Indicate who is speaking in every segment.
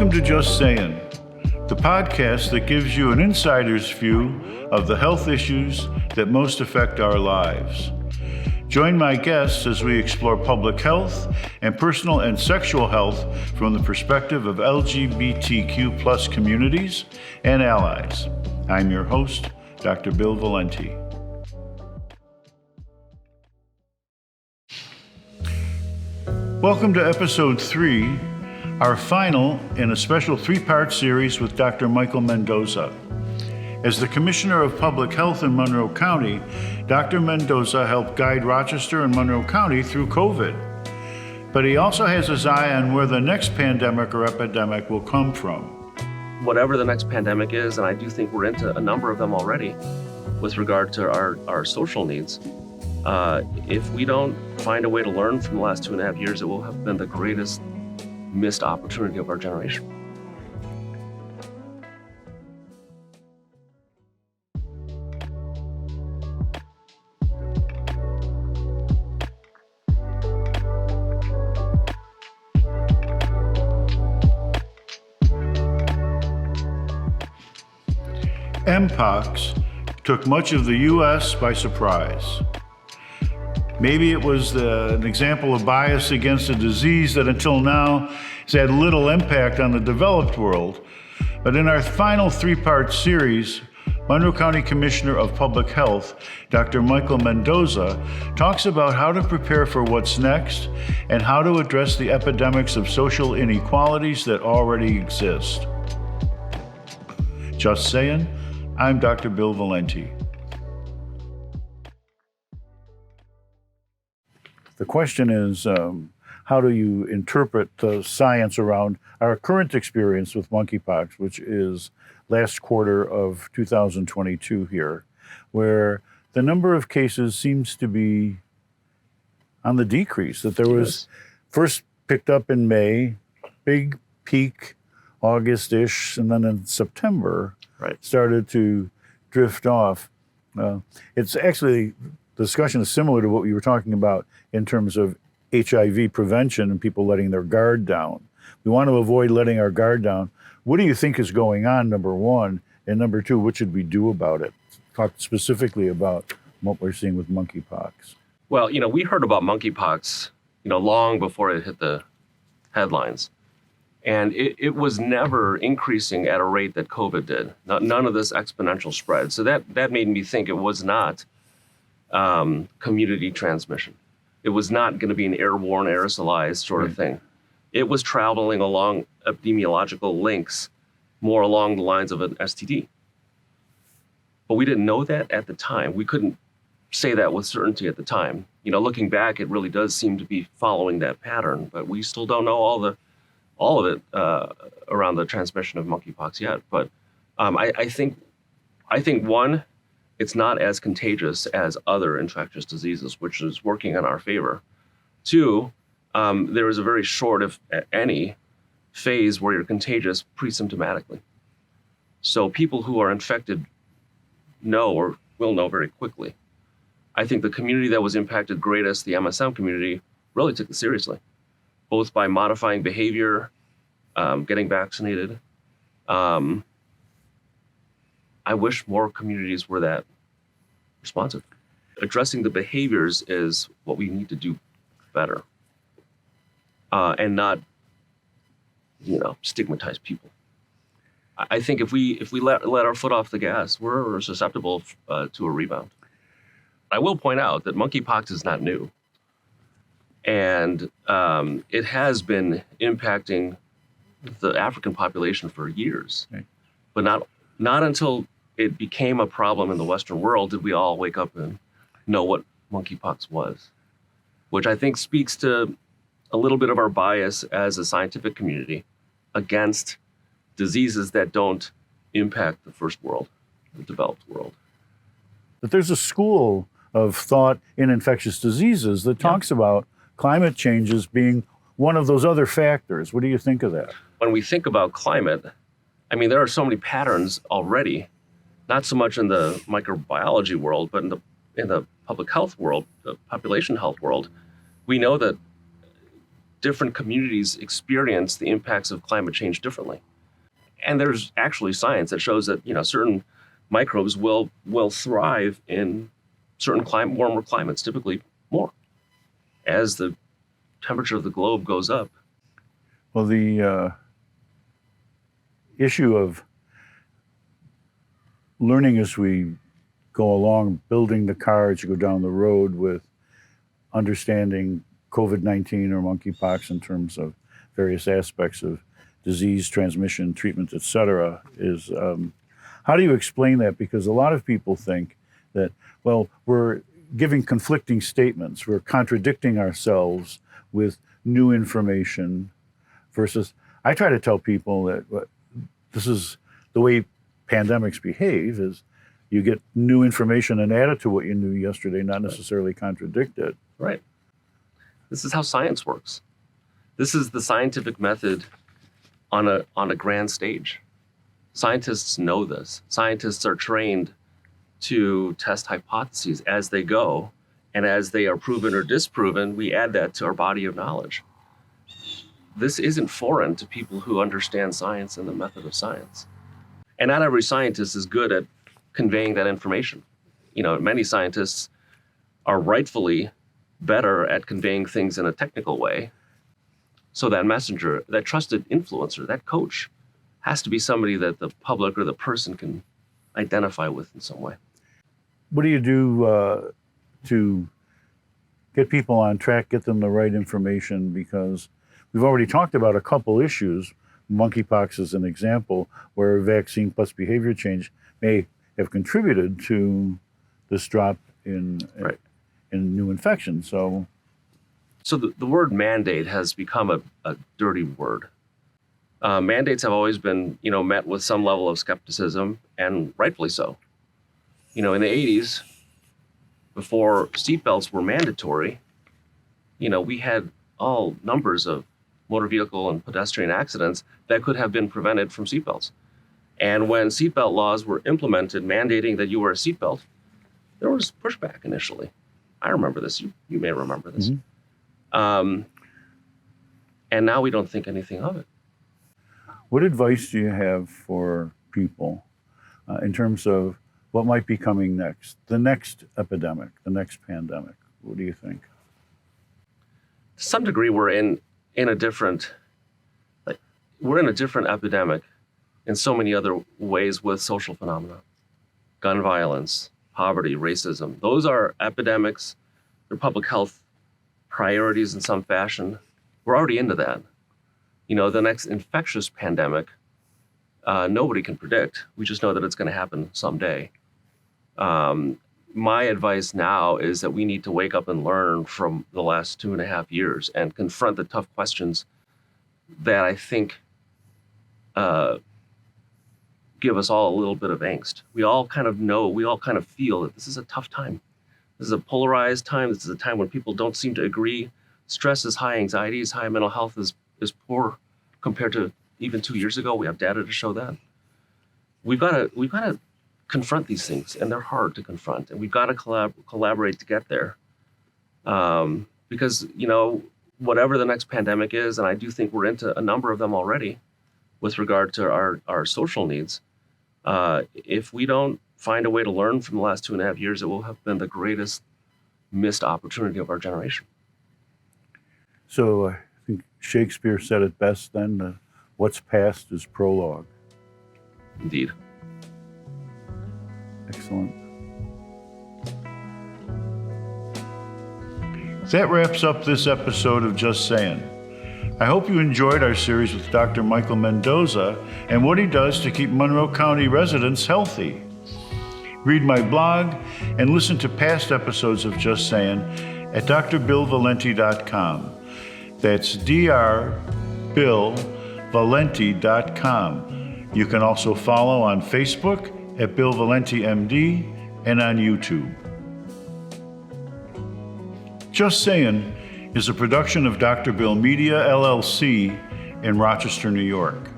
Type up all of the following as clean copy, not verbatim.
Speaker 1: Welcome to Just Sayin, the podcast that gives you an insider's view of the health issues that most affect our lives. Join my guests as we explore public health and personal and sexual health from the perspective of LGBTQ plus communities and allies. I'm your host, Dr. Bill Valenti. Welcome to episode 3, our final in a special 3-part series with Dr. Michael Mendoza. As the Commissioner of Public Health in Monroe County, Dr. Mendoza helped guide Rochester and Monroe County through COVID. But he also has his eye on where the next pandemic or epidemic will come from.
Speaker 2: Whatever the next pandemic is, and I do think we're into a number of them already with regard to our social needs, if we don't find a way to learn from the last 2.5 years, it will have been the greatest missed opportunity of our generation.
Speaker 1: Mpox took much of the U.S. by surprise. Maybe it was an example of bias against a disease that until now has had little impact on the developed world. But in our final 3-part series, Monroe County Commissioner of Public Health, Dr. Michael Mendoza, talks about how to prepare for what's next and how to address the epidemics of social inequalities that already exist. Just saying, I'm Dr. Bill Valenti. The question is, how do you interpret the science around our current experience with monkeypox, which is last quarter of 2022 here, where the number of cases seems to be on the decrease, that there was first picked up in May, big peak, August-ish, and then in September, started to drift off. It's actually, the discussion is similar to what we were talking about in terms of HIV prevention and people letting their guard down. We want to avoid letting our guard down. What do you think is going on, number one? And number two, what should we do about it? Talk specifically about what we're seeing with monkeypox.
Speaker 2: Well, we heard about monkeypox, long before it hit the headlines. And it was never increasing at a rate that COVID did. None of this exponential spread. So that made me think it was not community transmission. It was not going to be an airborne, aerosolized sort of thing. It was traveling along epidemiological links, more along the lines of an STD. But we didn't know that at the time. We couldn't say that with certainty at the time. Looking back, it really does seem to be following that pattern, but we still don't know all of it around the transmission of monkeypox yet. But I think one, it's not as contagious as other infectious diseases, which is working in our favor. 2, there is a very short, if any, phase where you're contagious pre-symptomatically. So people who are infected know or will know very quickly. I think the community that was impacted greatest, the MSM community, really took it seriously, both by modifying behavior, getting vaccinated. I wish more communities were that responsive. Addressing the behaviors is what we need to do better, and not, stigmatize people. I think if we let our foot off the gas, we're susceptible to a rebound. I will point out that monkeypox is not new, and it has been impacting the African population for years, but not until it became a problem in the Western world did we all wake up and know what monkeypox was, which I think speaks to a little bit of our bias as a scientific community against diseases that don't impact the first world, the developed world.
Speaker 1: But there's a school of thought in infectious diseases that talks about climate changes being one of those other factors. What do you think of that?
Speaker 2: When we think about climate, there are so many patterns already, not so much in the microbiology world, but in the public health world, the population health world. We know that different communities experience the impacts of climate change differently. And there's actually science that shows that, certain microbes will thrive in certain warmer climates, typically more, as the temperature of the globe goes up.
Speaker 1: Well, the issue of learning as we go along, building the car as you go down the road with understanding COVID-19 or monkeypox in terms of various aspects of disease transmission, treatment, et cetera, is how do you explain that? Because a lot of people think that, well, we're giving conflicting statements, we're contradicting ourselves with new information versus, I try to tell people that this is the way pandemics behave, is you get new information and add it to what you knew yesterday, not necessarily contradict it.
Speaker 2: Right. This is how science works. This is the scientific method on a grand stage. Scientists know this. Scientists are trained to test hypotheses as they go, and as they are proven or disproven, we add that to our body of knowledge. This isn't foreign to people who understand science and the method of science. And not every scientist is good at conveying that information. Many scientists are rightfully better at conveying things in a technical way. So that messenger, that trusted influencer, that coach, has to be somebody that the public or the person can identify with in some way.
Speaker 1: What do you do to get people on track, get them the right information? Because we've already talked about a couple issues. Monkeypox is an example where vaccine plus behavior change may have contributed to this drop in new infections. So
Speaker 2: the word mandate has become a dirty word. Mandates have always been, met with some level of skepticism, and rightfully so. In the 80s, before seatbelts were mandatory, we had all numbers of motor vehicle and pedestrian accidents that could have been prevented from seatbelts. And when seatbelt laws were implemented, mandating that you wear a seatbelt, there was pushback initially. I remember this. You may remember this. Mm-hmm. And now we don't think anything of it.
Speaker 1: What advice do you have for people in terms of what might be coming next? The next epidemic, the next pandemic. What do you think?
Speaker 2: To some degree, we're in a different epidemic in so many other ways with social phenomena. Gun violence, poverty, racism. Those are epidemics. They're public health priorities in some fashion. We're already into that. The next infectious pandemic, nobody can predict. We just know that it's going to happen someday. My advice now is that we need to wake up and learn from the last 2.5 years and confront the tough questions that I think give us all a little bit of angst. We all kind of know, we all kind of feel that this is a tough time. This is a polarized time. This is a time when people don't seem to agree. Stress is high, anxiety is high, mental health is poor compared to even 2 years ago. We have data to show that. We've got to confront these things, and they're hard to confront, and we've got to collaborate to get there. Because, whatever the next pandemic is, and I do think we're into a number of them already with regard to our social needs, if we don't find a way to learn from the last 2.5 years, it will have been the greatest missed opportunity of our generation.
Speaker 1: So I think Shakespeare said it best then, what's past is prologue.
Speaker 2: Indeed.
Speaker 1: Excellent. That wraps up this episode of Just Sayin'. I hope you enjoyed our series with Dr. Michael Mendoza and what he does to keep Monroe County residents healthy. Read my blog and listen to past episodes of Just Sayin' at drbillvalenti.com. That's drbillvalenti.com. You can also follow on Facebook at Bill Valenti MD and on YouTube. Just Sayin' is a production of Dr. Bill Media, LLC in Rochester, New York.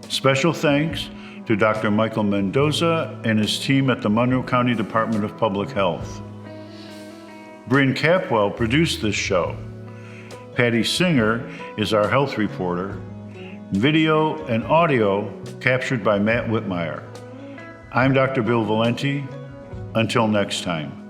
Speaker 1: Special thanks to Dr. Michael Mendoza and his team at the Monroe County Department of Public Health. Brynn Capwell produced this show. Patti Singer is our health reporter. Video and audio captured by Matt Wittmeyer. I'm Dr. Bill Valenti. Until next time.